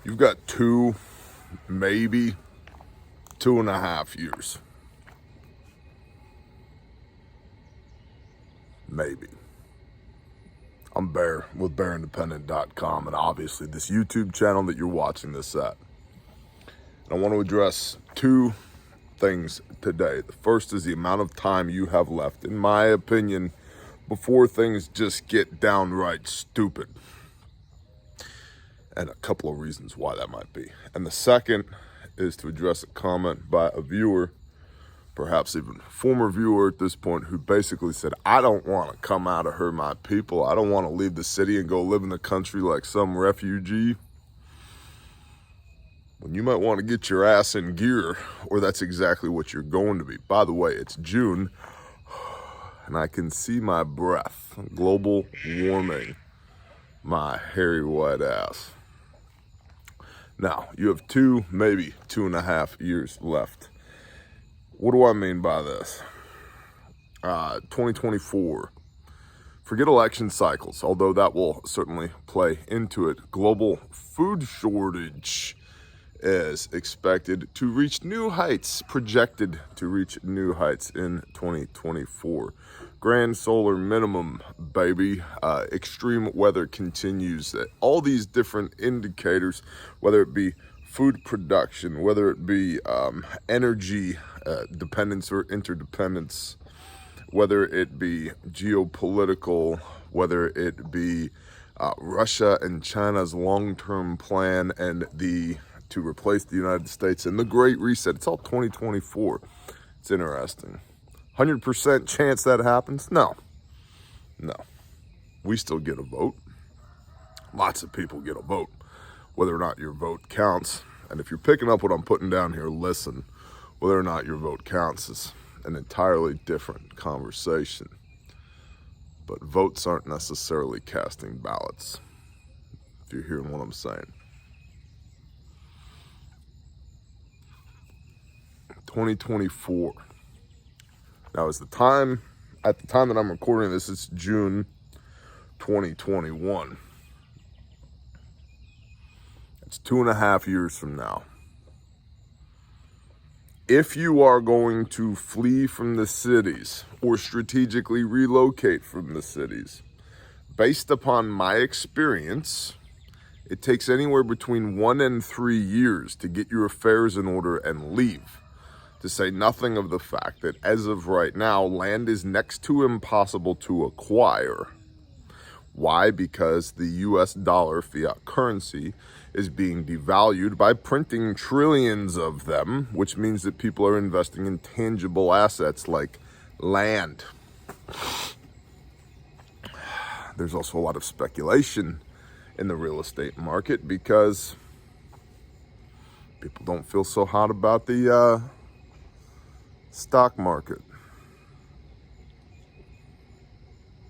You've got maybe 2.5 years. Maybe. I'm Bear with BearIndependent.com, and obviously this YouTube channel that you're watching this at. And I want to address two things today. The first is the amount of time you have left, in my opinion, before things just get downright stupid. And a couple of reasons why that might be. And the second is to address a comment by a viewer, perhaps even former viewer at this point, who basically said, I don't want to come out of hurt my people. I don't want to leave the city and go live in the country like some refugee. When you might want to get your ass in gear, or that's exactly what you're going to be. By the way, it's June, and I can see my breath. Global warming, my hairy white ass. Now, you have maybe 2.5 years left. What do I mean by this? 2024. Forget election cycles, although that will certainly play into it. Global food shortage is expected to reach new heights, projected to reach new heights in 2024. Grand solar minimum, baby. Extreme weather continues. All these different indicators, whether it be food production, whether it be energy dependence or interdependence, whether it be geopolitical, whether it be Russia and China's long-term plan and to replace the United States and the Great Reset. It's all 2024. It's interesting. 100% chance that happens? No. We still get a vote. Lots of people get a vote, whether or not your vote counts. And if you're picking up what I'm putting down here, listen. Whether or not your vote counts is an entirely different conversation. But votes aren't necessarily casting ballots, if you're hearing what I'm saying. 2024. Now, at the time that I'm recording this, it's June 2021. It's 2.5 years from now. If you are going to flee from the cities or strategically relocate from the cities, based upon my experience, it takes anywhere between 1 and 3 years to get your affairs in order and leave. To say nothing of the fact that as of right now, land is next to impossible to acquire. Why? Because the US dollar, fiat currency, is being devalued by printing trillions of them, which means that people are investing in tangible assets like land. There's also a lot of speculation in the real estate market because people don't feel so hot about the stock market.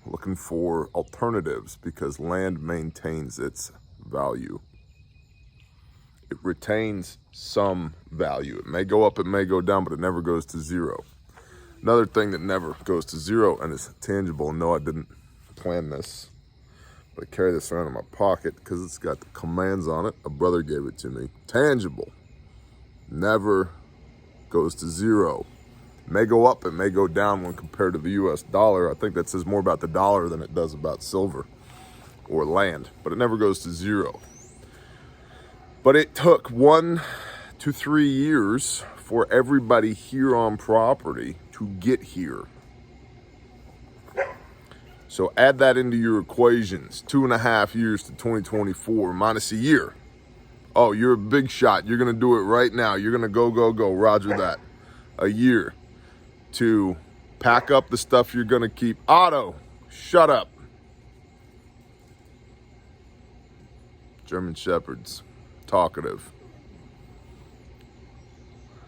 Looking for alternatives because land maintains its value. It retains some value. It may go up, it may go down, but it never goes to zero. Another thing that never goes to zero and is tangible, and no, I didn't plan this, but I carry this around in my pocket because it's got the commands on it. A brother gave it to me. Tangible never goes to zero. It may go up, it may go down when compared to the US dollar. I think that says more about the dollar than it does about silver or land, but it never goes to zero. But it took 1 to 3 years for everybody here on property to get here. So add that into your equations. 2.5 years to 2024 minus a year. Oh, you're a big shot. You're going to do it right now. You're going to go. Roger that. A year to pack up the stuff you're going to keep. Otto, shut up. German Shepherds. Talkative.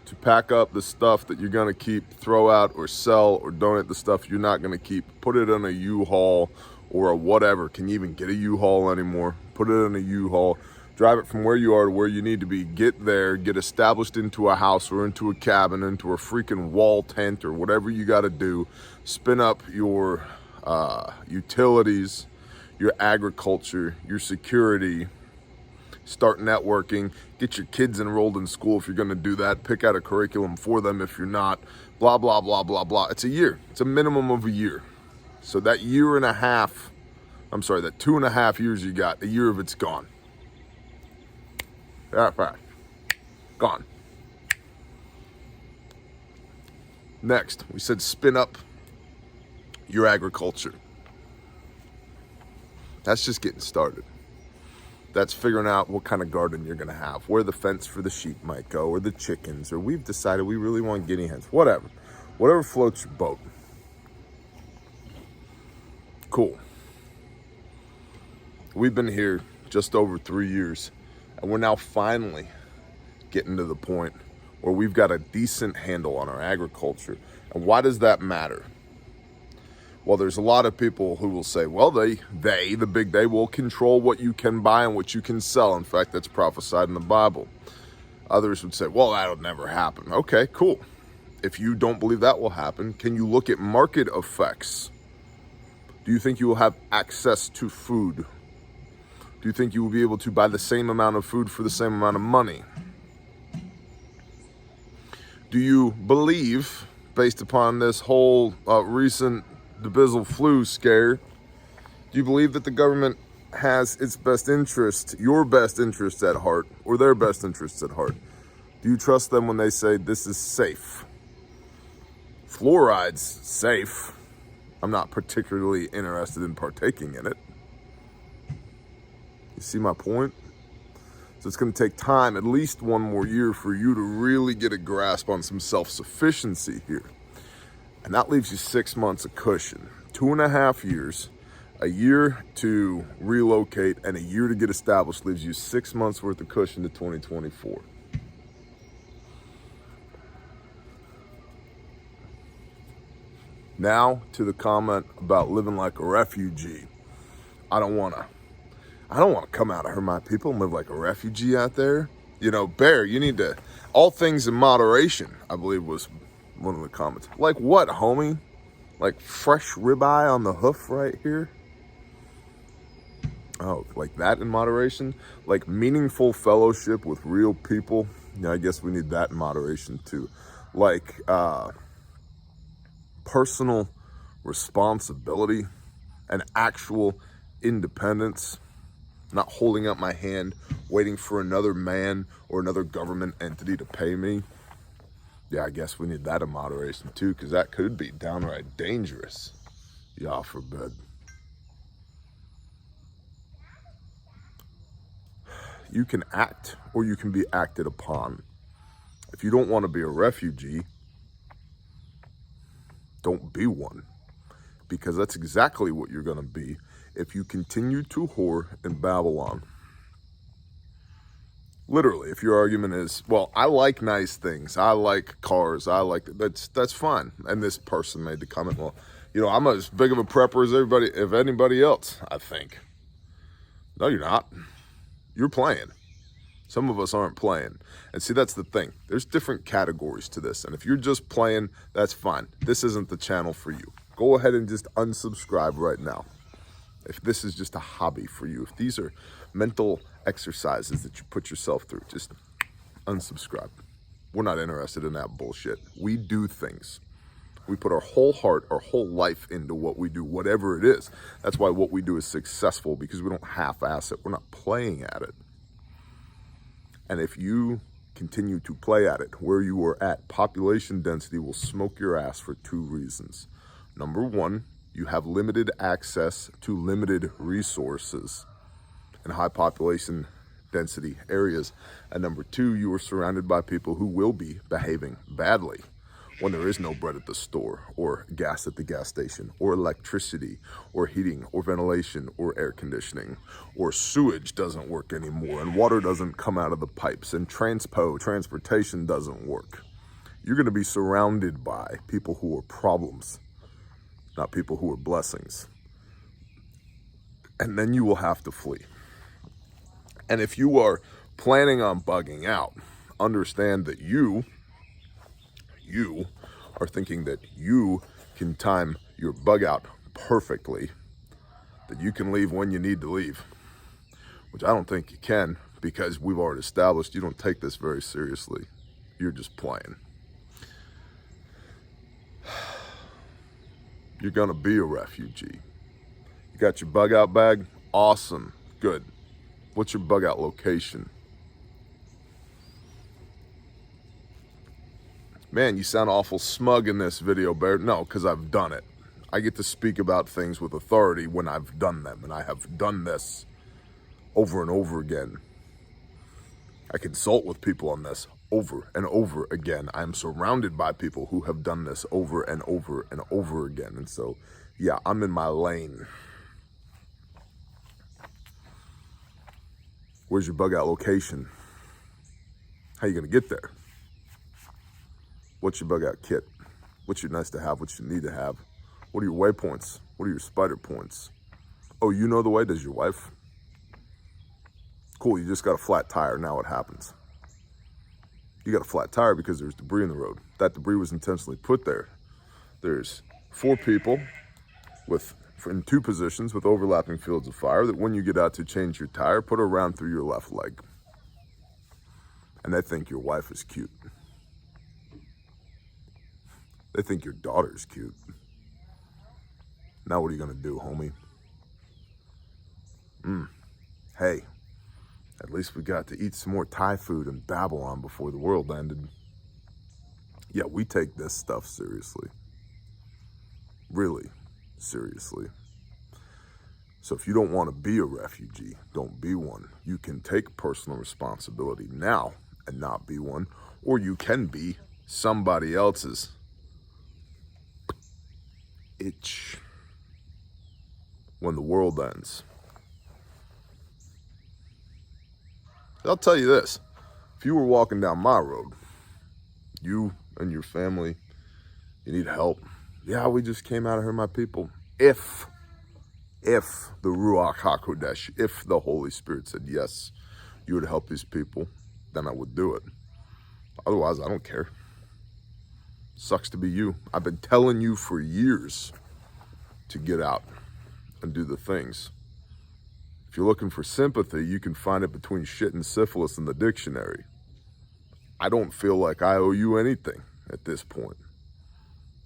To pack up the stuff that you're going to keep, throw out or sell or donate the stuff you're not going to keep, put it in a U-Haul or a whatever. Can you even get a U-Haul anymore? Put it in a U-Haul, drive it from where you are to where you need to be, get there, get established into a house or into a cabin, into a freaking wall tent or whatever you got to do, spin up your utilities, your agriculture, your security, Start networking, get your kids enrolled in school if you're going to do that, pick out a curriculum for them if you're not, blah, blah, blah, blah, blah. It's a year. It's a minimum of a year. So that 2.5 years you got, a year of it's gone. That fast. Gone. Next, we said spin up your agriculture. That's just getting started. That's figuring out what kind of garden you're going to have, where the fence for the sheep might go, or the chickens, or we've decided we really want guinea hens, whatever. Whatever floats your boat. Cool. We've been here just over 3 years, and we're now finally getting to the point where we've got a decent handle on our agriculture. And why does that matter? Well, there's a lot of people who will say, well, the big they will control what you can buy and what you can sell. In fact, that's prophesied in the Bible. Others would say, well, that'll never happen. Okay, cool. If you don't believe that will happen, can you look at market effects? Do you think you will have access to food? Do you think you will be able to buy the same amount of food for the same amount of money? Do you believe, based upon this whole recent Dibizzle flu scare, do you believe that the government has its best interest, your best interest at heart, or their best interests at heart? Do you trust them when they say this is safe? Fluoride's safe. I'm not particularly interested in partaking in it. You see my point? So it's going to take time, at least 1 more year, for you to really get a grasp on some self-sufficiency here. And that leaves you 6 months of cushion. 2.5 years, a year to relocate, and a year to get established leaves you 6 months worth of cushion to 2024. Now to the comment about living like a refugee. I don't want to come out of here, my people, and live like a refugee out there. You know, Bear, you need to, all things in moderation, I believe was one of the comments. Like what, homie? Like fresh ribeye on the hoof right here? Oh, like that in moderation? Like meaningful fellowship with real people? Yeah, I guess we need that in moderation too. Like personal responsibility and actual independence. Not holding up my hand, waiting for another man or another government entity to pay me. Yeah, I guess we need that in moderation too, because that could be downright dangerous. Yah forbid. You can act or you can be acted upon. If you don't want to be a refugee, don't be one. Because that's exactly what you're going to be if you continue to whore in Babylon. Literally, if your argument is, well, I like nice things, I like cars, I like that's fine. And this person made the comment, well, you know, I'm as big of a prepper as anybody else, I think. No, you're not. You're playing. Some of us aren't playing. And see, that's the thing. There's different categories to this. And if you're just playing, that's fine. This isn't the channel for you. Go ahead and just unsubscribe right now. If this is just a hobby for you, if these are mental exercises that you put yourself through, just unsubscribe. We're not interested in that bullshit. We do things. We put our whole heart, our whole life into what we do, whatever it is. That's why what we do is successful, because we don't half-ass it. We're not playing at it. And if you continue to play at it, where you are at, population density will smoke your ass for 2 reasons. Number 1, you have limited access to limited resources in high population density areas. And number 2, you are surrounded by people who will be behaving badly when there is no bread at the store, or gas at the gas station, or electricity, or heating, or ventilation, or air conditioning, or sewage doesn't work anymore, and water doesn't come out of the pipes, and transportation doesn't work. You're going to be surrounded by people who are problems, not people who are blessings. And then you will have to flee. And if you are planning on bugging out, understand that you are thinking that you can time your bug out perfectly, that you can leave when you need to leave, which I don't think you can, because we've already established you don't take this very seriously. You're just playing. You're gonna be a refugee. You got your bug out bag? Awesome, good. What's your bug out location? Man, you sound awful smug in this video, Bear. No, because I've done it. I get to speak about things with authority when I've done them, and I have done this over and over again. I consult with people on this over and over again. I'm surrounded by people who have done this over and over and over again. And so, yeah, I'm in my lane. Where's your bug out location? How you gonna get there? What's your bug out kit? What's your nice to have? What you need to have? What are your waypoints? What are your spider points? Oh, you know the way? Does your wife? Cool, you just got a flat tire. Now what happens? You got a flat tire because there's debris in the road. That debris was intentionally put there. There's 4 people in 2 positions with overlapping fields of fire that when you get out to change your tire, put a round through your left leg. And they think your wife is cute. They think your daughter's cute. Now what are you gonna do, homie? Hey, at least we got to eat some more Thai food in Babylon before the world ended. Yeah, we take this stuff seriously. Really seriously. So if you don't want to be a refugee, don't be one. You can take personal responsibility now and not be one, or you can be somebody else's itch when the world ends. I'll tell you this, if you were walking down my road, you and your family, you need help. Yeah, we just came out of here, my people. If the Ruach HaKodesh, if the Holy Spirit said yes, you would help these people, then I would do it. Otherwise, I don't care. Sucks to be you. I've been telling you for years to get out and do the things. If you're looking for sympathy, you can find it between shit and syphilis in the dictionary. I don't feel like I owe you anything at this point.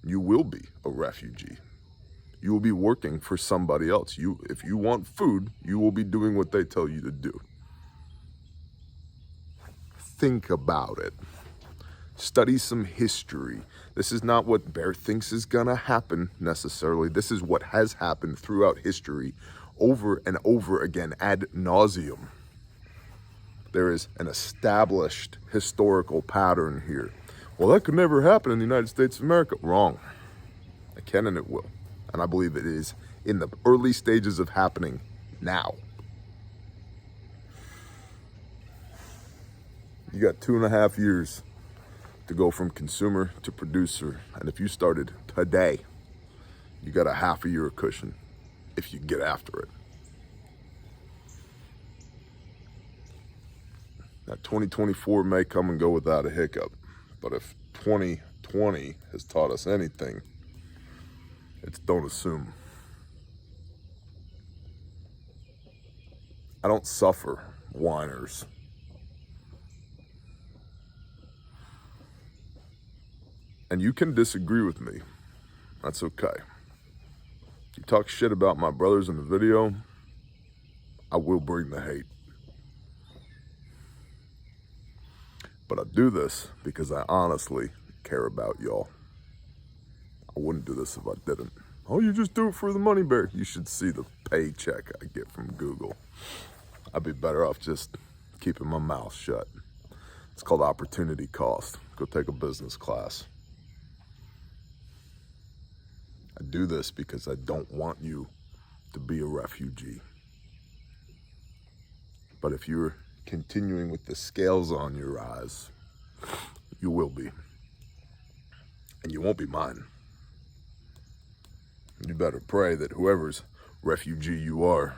You will be a refugee. You will be working for somebody else. If you want food, you will be doing what they tell you to do. Think about it. Study some history. This is not what Bear thinks is gonna happen necessarily. This is what has happened throughout history over and over again ad nauseum. There is an established historical pattern here. Well, that could never happen in the United States of America. Wrong. It can and it will. And I believe it is in the early stages of happening now. You got 2.5 years to go from consumer to producer. And if you started today, you got a half a year of cushion if you get after it. Now, 2024 may come and go without a hiccup, but if 2020 has taught us anything, it's don't assume. I don't suffer whiners. And you can disagree with me. That's okay. You talk shit about my brothers in the video, I will bring the hate. But I do this because I honestly care about y'all. I wouldn't do this if I didn't. Oh, you just do it for the money, Bear. You should see the paycheck I get from Google. I'd be better off just keeping my mouth shut. It's called opportunity cost. Go take a business class. I do this because I don't want you to be a refugee. But if you're continuing with the scales on your eyes, you will be. And you won't be mine. You better pray that whoever's refugee you are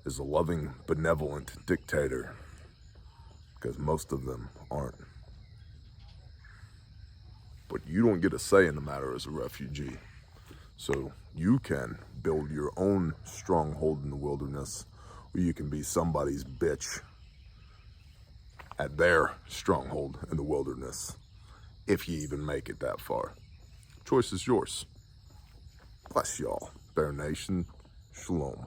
is a loving, benevolent dictator, because most of them aren't. But you don't get a say in the matter as a refugee. So you can build your own stronghold in the wilderness where you can be somebody's bitch at their stronghold in the wilderness, if you even make it that far. Choice is yours. Bless y'all, Bear Nation. Shalom.